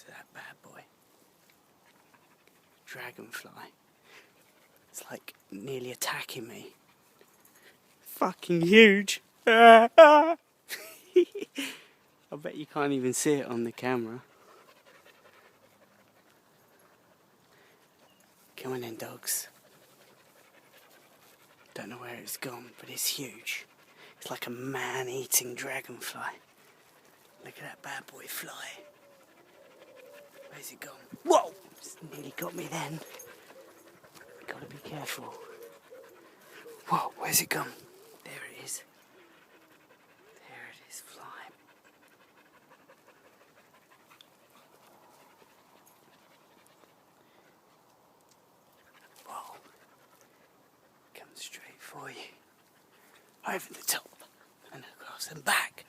size of that bad boy. Dragonfly. It's like nearly attacking me. Fucking huge. I bet you can't even see it on the camera. Come on in, dogs. Don't know where it's gone, but it's huge. It's like a man-eating dragonfly. Look at that bad boy fly. Where's it gone? Whoa! It's nearly got me then. Gotta be careful. Whoa, where's it gone? There it is. There it is, flying. Whoa. Comes straight for you. Over the top and across and back.